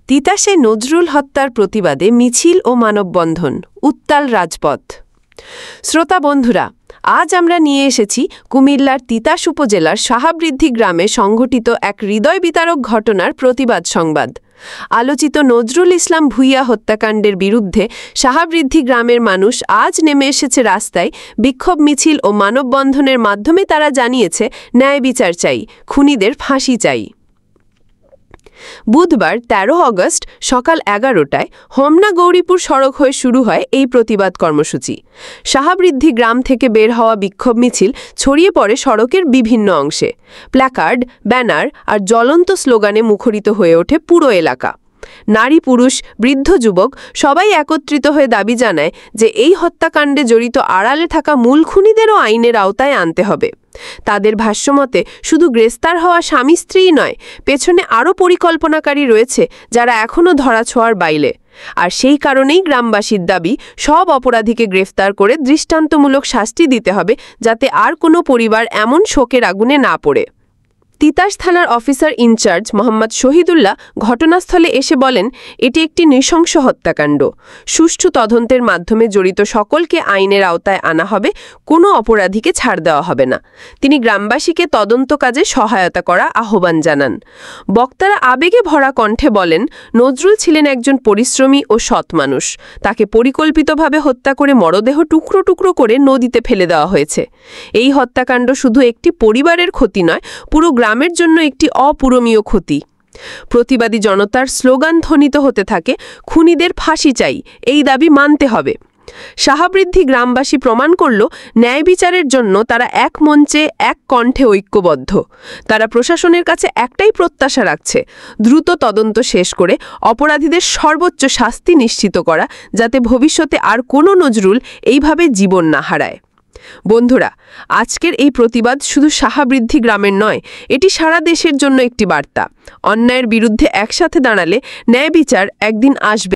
তিতাসে নজরুল হত্যার প্রতিবাদে মিছিল ও মানববন্ধন, উত্তাল রাজপথ। শ্রোতা বন্ধুরা, আজ আমরা নিয়ে এসেছি কুমিল্লার তিতাস উপজেলার সাহাবৃদ্ধি গ্রামে সংঘটিত এক হৃদয় বিতারক ঘটনার প্রতিবাদ সংবাদ। আলোচিত নজরুল ইসলাম ভূঁইয়া হত্যাকাণ্ডের বিরুদ্ধে সাহাবৃদ্ধি গ্রামের মানুষ আজ নেমে এসেছে রাস্তায়। বিক্ষোভ মিছিল ও মানববন্ধনের মাধ্যমে তারা জানিয়েছে ন্যায় বিচার চাই, খুনিদের ফাঁসি চাই। বুধবার ১৩ আগস্ট সকাল ১১টায় হোমনা গৌরীপুর সড়ক হয়ে শুরু হয় এই প্রতিবাদ কর্মসূচি। সাহাবৃদ্ধি গ্রাম থেকে বের হওয়া বিক্ষোভ মিছিল ছড়িয়ে পড়ে সড়কের বিভিন্ন অংশে। প্ল্যাকার্ড, ব্যানার আর জ্বলন্ত স্লোগানে মুখরিত হয়ে ওঠে পুরো এলাকা। নারী, পুরুষ, বৃদ্ধ, যুবক সবাই একত্রিত হয়ে দাবি জানায় যে এই হত্যাকাণ্ডে জড়িত আড়ালে থাকা মূল খুনিদেরও আইনের আওতায় আনতে হবে। তাদের ভাষ্যমতে শুধু গ্রেফতার হওয়া স্বামী স্ত্রীই নয়, পেছনে আরও পরিকল্পনাকারী রয়েছে যারা এখনও ধরাছোঁয়ার বাইরে। আর সেই কারণেই গ্রামবাসীর দাবি সব অপরাধীকে গ্রেফতার করে দৃষ্টান্তমূলক শাস্তি দিতে হবে, যাতে আর কোনো পরিবার এমন শোকের আগুনে না পড়ে। তিতাস থানার অফিসার ইনচার্জ মোহাম্মদ শহীদুল্লাহ ঘটনাস্থলে এসে বলেন, এটি একটি নৃশংস হত্যাকাণ্ড। সুষ্ঠু তদন্তের মাধ্যমে জড়িত সকলকে আইনের আওতায় আনা হবে, কোনো অপরাধীকে ছাড় দেওয়া হবে না। তিনি গ্রামবাসীকে তদন্ত কাজে সহায়তা করা আহ্বান জানান। বক্তারা আবেগে ভরা কণ্ঠে বলেন, নজরুল ছিলেন একজন পরিশ্রমী ও সৎ মানুষ। তাকে পরিকল্পিতভাবে হত্যা করে মরদেহ টুকরো টুকরো করে নদীতে ফেলে দেওয়া হয়েছে। এই হত্যাকাণ্ড শুধু একটি পরিবারের ক্ষতি নয়, পুরো গ্রামের জন্য একটি অপূরণীয় ক্ষতি। প্রতিবাদী জনতার স্লোগান ধ্বনিত হতে থাকে, খুনিদের ফাঁসি চাই, এই দাবি মানতে হবে। সাহাবৃদ্ধি গ্রামবাসী প্রমাণ করল, ন্যায় বিচারের জন্য তারা এক মঞ্চে এক কণ্ঠে ঐক্যবদ্ধ। তারা প্রশাসনের কাছে একটাই প্রত্যাশা রাখছে, দ্রুত তদন্ত শেষ করে অপরাধীদের সর্বোচ্চ শাস্তি নিশ্চিত করা, যাতে ভবিষ্যতে আর কোনো নজরুল এইভাবে জীবন না হারায়। বন্ধুরা, আজকের এই প্রতিবাদ শুধু সাহাবৃদ্ধি গ্রামের নয়, এটি সারা দেশের জন্য একটি বার্তা। অন্যায়ের বিরুদ্ধে একসাথে দাঁড়ালে ন্যায় বিচার একদিন আসবে।